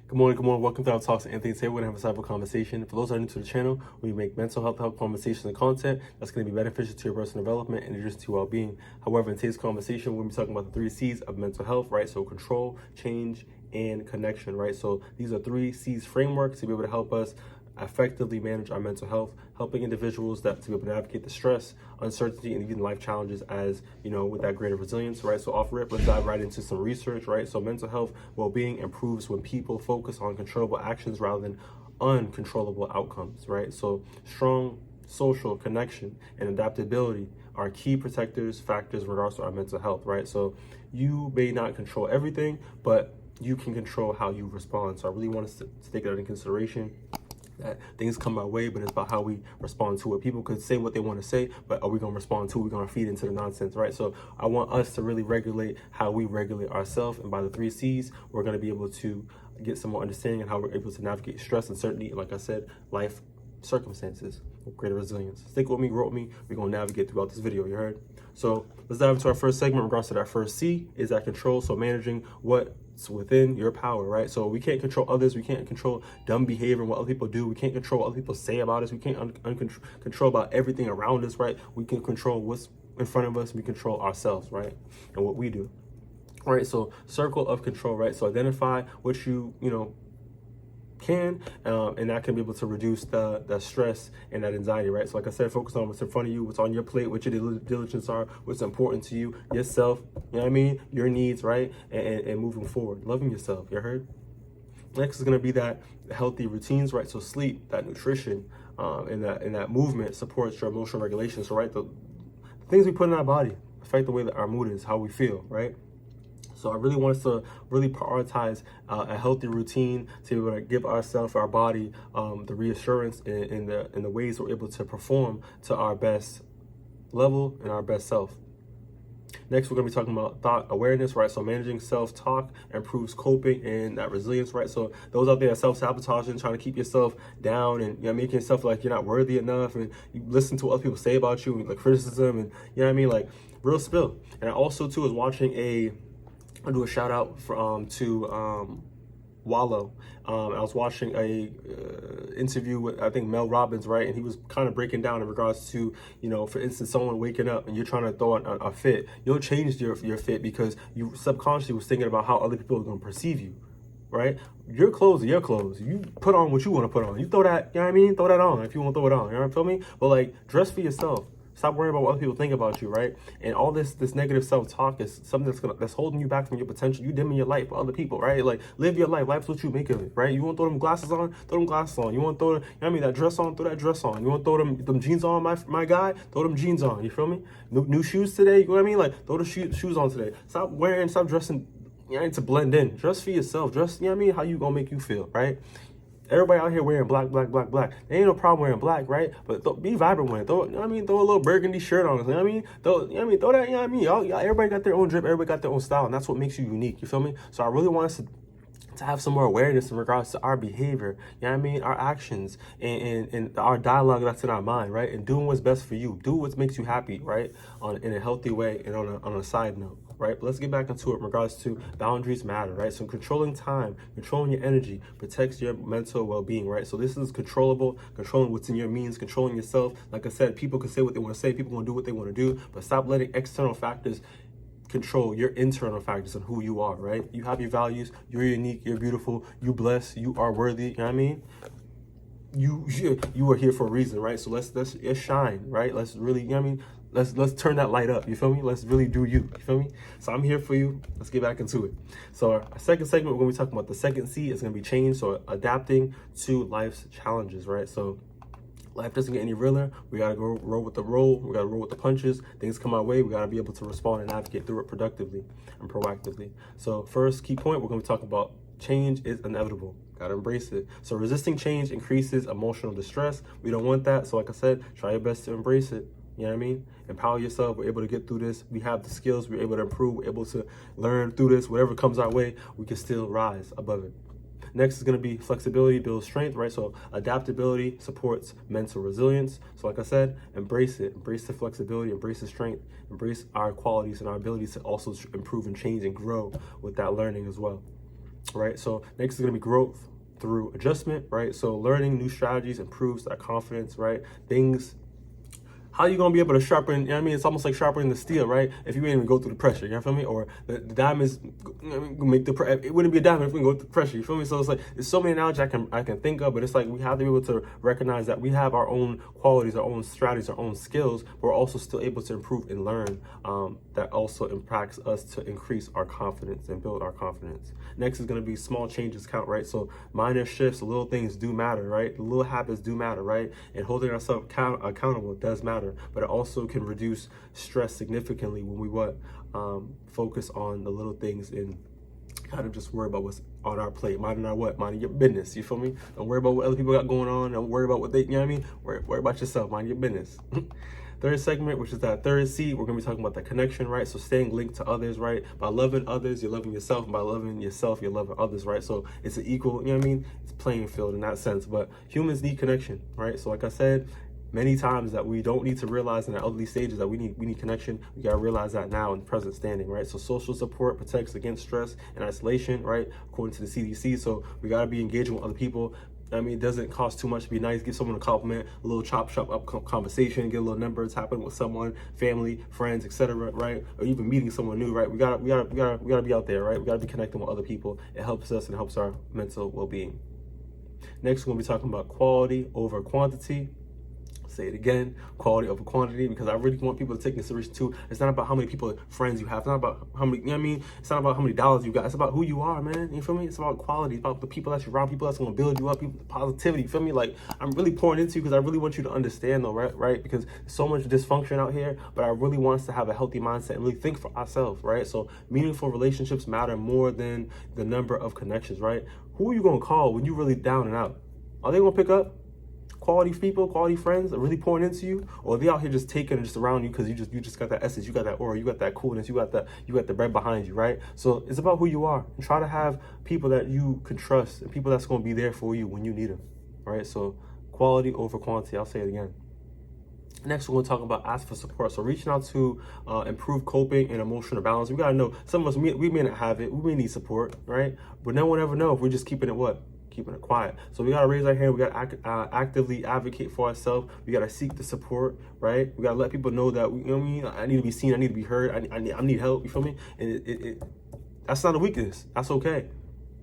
Good morning, good morning. Welcome to our Talks. Anthony today. We're going to have a cyber conversation. For those that are new to the channel, we make mental health conversations and content that's going to be beneficial to your personal development and just to your well-being. However, in today's conversation, we're going to be talking about the 3 C's of mental health, right? So control, change, and connection, right? So these are 3 C's framework to be able to help us effectively manage our mental health, helping individuals to be able to navigate the stress, uncertainty, and even life challenges as, with that greater resilience, right? So off rip, let's dive right into some research, right? So mental health well-being improves when people focus on controllable actions rather than uncontrollable outcomes, right? So strong social connection and adaptability are key factors in regards to our mental health, right? So you may not control everything, but you can control how you respond. So I really want us to take that into consideration, that things come our way, but it's about how we respond to it. People could say what they want to say, but are we going to respond to it? We're going to feed into the nonsense, right? So I want us to really regulate how we regulate ourselves. And by the 3 C's, we're going to be able to get some more understanding of how we're able to navigate stress, uncertainty, and like I said, life circumstances with greater resilience. Stick with me, grow with me. We're going to navigate throughout this video, you heard? So let's dive into our first segment in regards to that first C, is that control. So managing what's within your power, right? So we can't control others. We can't control dumb behavior and what other people do. We can't control what other people say about us. We can't control about everything around us, right? We can control what's in front of us. We control ourselves, right? And what we do. All right, so circle of control, right? So identify what you can, and that can be able to reduce the stress and that anxiety, right? So like I said, focus on what's in front of you, what's on your plate, what your diligence are, what's important to you, yourself, your needs, right? And moving forward, loving yourself, you heard? Next is going to be that healthy routines, right? So sleep, that nutrition, and that movement supports your emotional regulation. So right, the things we put in our body affect the way that our mood is, how we feel, right? So I really want us to really prioritize a healthy routine to be able to give ourselves, our body, the reassurance in the ways we're able to perform to our best level and our best self. Next, we're going to be talking about thought awareness, right? So managing self-talk improves coping and that resilience, right? So those out there that self-sabotaging, trying to keep yourself down and making yourself like you're not worthy enough, and you listen to what other people say about you and the criticism, and like real spill. And I also too was watching I'll do a shout out to Wallow. I was watching a interview with, I think, Mel Robbins, right? And he was kind of breaking down in regards to, for instance, someone waking up and you're trying to throw a fit. You'll change your fit because you subconsciously was thinking about how other people are going to perceive you, right? Your clothes are your clothes. You put on what you want to put on. You throw that, Throw that on if you want to throw it on. You know what I feel me? But like, dress for yourself. Stop worrying about what other people think about you, right? And all this negative self-talk is something that's holding you back from your potential. You dimming your light for other people, right? Like, live your life. Life's what you make of it, right? You want to throw them glasses on? Throw them glasses on. You want to throw, that dress on? Throw that dress on. You want to throw them jeans on, my guy? Throw them jeans on. You feel me? New shoes today? You know what I mean? Like, throw the shoes on today. Stop dressing, to blend in. Dress for yourself. Dress, how you gonna make you feel, right? Everybody out here wearing black. There ain't no problem wearing black, right? But be vibrant with it. Throw a little burgundy shirt on. Throw that. Y'all, everybody got their own drip. Everybody got their own style, and that's what makes you unique. You feel me? So I really want us to have some more awareness in regards to our behavior. Our actions and our dialogue that's in our mind, right? And doing what's best for you. Do what makes you happy, right? In a healthy way and on a side note. Right, but let's get back into it in regards to boundaries matter, right? So controlling time, controlling your energy protects your mental well-being, right? So this is controllable, controlling what's in your means, controlling yourself. Like I said, people can say what they want to say, people want to do what they want to do, but stop letting external factors control your internal factors and who you are, right? You have your values, you're unique, you're beautiful, you blessed, you are worthy, you know what I mean? You are here for a reason, right? So let's shine, right? Let's really, Let's turn that light up, you feel me? Let's really do you feel me? So I'm here for you. Let's get back into it. So our second segment, we're going to be talking about the second C. Is going to be change, so adapting to life's challenges, right? So life doesn't get any realer. We got to go roll with the roll. We got to roll with the punches. Things come our way. We got to be able to respond and navigate through it productively and proactively. So first key point, we're going to be talking about change is inevitable. Got to embrace it. So resisting change increases emotional distress. We don't want that. So like I said, try your best to embrace it. You know what I mean? Empower yourself. We're able to get through this. We have the skills. We're able to improve. We're able to learn through this. Whatever comes our way, we can still rise above it. Next is going to be flexibility builds strength, right? So adaptability supports mental resilience. So like I said, embrace it. Embrace the flexibility. Embrace the strength. Embrace our qualities and our abilities to also improve and change and grow with that learning as well. right? So next is going to be growth through adjustment, right? So learning new strategies improves that confidence, right? Things, how are you gonna be able to sharpen, you know what I mean? It's almost like sharpening the steel, right? If you didn't even go through the pressure, you know what I mean? Or the diamonds, you know what I mean, make it wouldn't be a diamond if we go through the pressure, you feel me? So it's like, there's so many analogies I can think of, but it's like we have to be able to recognize that we have our own qualities, our own strategies, our own skills, but we're also still able to improve and learn. That also impacts us to increase our confidence and build our confidence. Next is gonna be small changes count, right? So minor shifts, little things do matter, right? The little habits do matter, right? And holding ourselves accountable does matter, but it also can reduce stress significantly when we focus on the little things and kind of just worry about what's on our plate. Minding our what? Minding your business. You feel me? Don't worry about what other people got going on. Don't worry about what they, you know what I mean? Worry about yourself. Mind your business. Third segment, which is that third C, we're going to be talking about the connection, right? So staying linked to others, right? By loving others, you're loving yourself. And by loving yourself, you're loving others, right? So it's an equal, you know what I mean? It's playing field in that sense. But humans need connection, right? So like I said, many times that we don't need to realize in our elderly stages that we need connection. We gotta realize that now in the present standing, right? So social support protects against stress and isolation, right? According to the CDC. So we gotta be engaging with other people. I mean, it doesn't cost too much to be nice. Give someone a compliment, a little chop shop up conversation, get a little numbers happen with someone, family, friends, etc. Right? Or even meeting someone new, right? We gotta be out there, right? We gotta be connecting with other people. It helps us and helps our mental well-being. Next, we're gonna be talking about quality over quantity. Say it again, quality over quantity, because I really want people to take consideration too. It's not about how many people, friends you have. It's not about how many, you know what I mean? It's not about how many dollars you got. It's about who you are, man. You feel me? It's about quality. It's about the people that you're around, people that's going to build you up, people, positivity. You feel me? Like, I'm really pouring into you because I really want you to understand though, right? Because there's so much dysfunction out here, but I really want us to have a healthy mindset and really think for ourselves, right? So meaningful relationships matter more than the number of connections, right? Who are you going to call when you're really down and out? Are they going to pick up? Quality people, quality friends are really pouring into you, or are they out here just taking and just around you because you just got that essence, you got that aura, you got that coolness, you got the bread behind you, right? So it's about who you are, and try to have people that you can trust and people that's going to be there for you when you need them, right? So quality over quantity. I'll say it again. Next, we're going to talk about ask for support. So reaching out to improve coping and emotional balance. We got to know, some of us, we may not have it. We may need support, right? But no one ever know if we're just keeping it what? Keeping it quiet. So we got to raise our hand. We got to actively advocate for ourselves. We got to seek the support, right? We got to let people know that, you know what I mean? I need to be seen. I need to be heard. I need help. You feel me? And that's not a weakness. That's okay.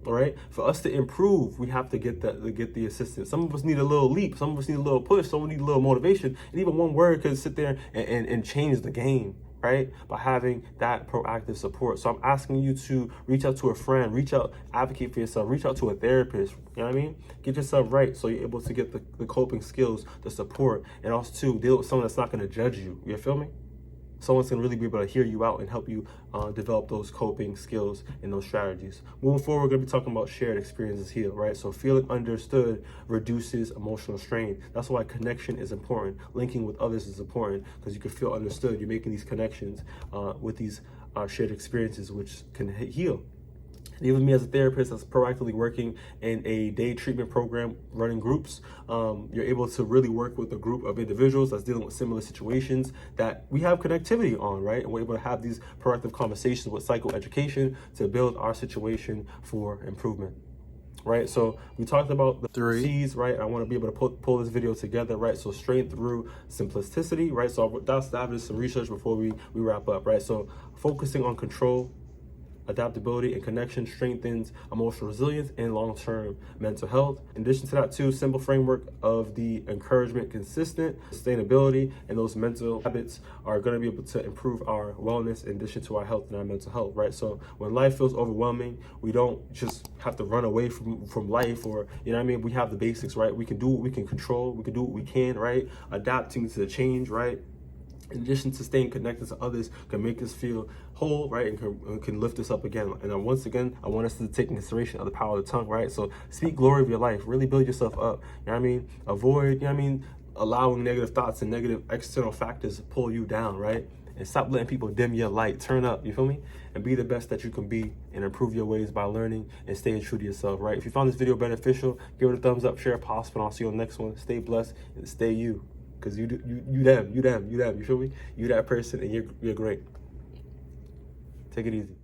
All right. For us to improve, we have to get the assistance. Some of us need a little leap. Some of us need a little push. Some need a little motivation. And even one word could sit there and change the game, right? By having that proactive support. So I'm asking you to reach out to a friend, reach out, advocate for yourself, reach out to a therapist. You know what I mean? Get yourself right so you're able to get the coping skills, the support, and also to deal with someone that's not going to judge you. You feel me? Someone's going to really be able to hear you out and help you develop those coping skills and those strategies. Moving forward, we're going to be talking about shared experiences here, right? So feeling understood reduces emotional strain. That's why connection is important. Linking with others is important because you can feel understood. You're making these connections with these shared experiences, which can heal. And even me as a therapist that's proactively working in a day treatment program, running groups, you're able to really work with a group of individuals that's dealing with similar situations that we have connectivity on, right? And we're able to have these proactive conversations with psychoeducation to build our situation for improvement. Right, so we talked about the 3 C's, right? I want to be able to pull this video together, right? So strength through simplicity, right? So that's just some research before we wrap up, right? So focusing on control, adaptability, and connection strengthens emotional resilience and long-term mental health. In addition to that too, simple framework of the encouragement, consistent sustainability, and those mental habits are going to be able to improve our wellness in addition to our health and our mental health, right? So when life feels overwhelming, we don't just have to run away from life, or, you know what I mean? We have the basics, right? We can do what we can control. We can do what we can, right? Adapting to the change, right? In addition to staying connected to others, can make us feel whole, right? And can lift us up again. And once again, I want us to take in consideration of the power of the tongue, right? So speak glory of your life. Really build yourself up. You know what I mean? Avoid, you know what I mean? Allowing negative thoughts and negative external factors to pull you down, right? And stop letting people dim your light. Turn up, you feel me? And be the best that you can be and improve your ways by learning and staying true to yourself, right? If you found this video beneficial, give it a thumbs up, share it possible, and I'll see you on the next one. Stay blessed and stay you. Because you them, you feel me? You that person and you're great. Take it easy.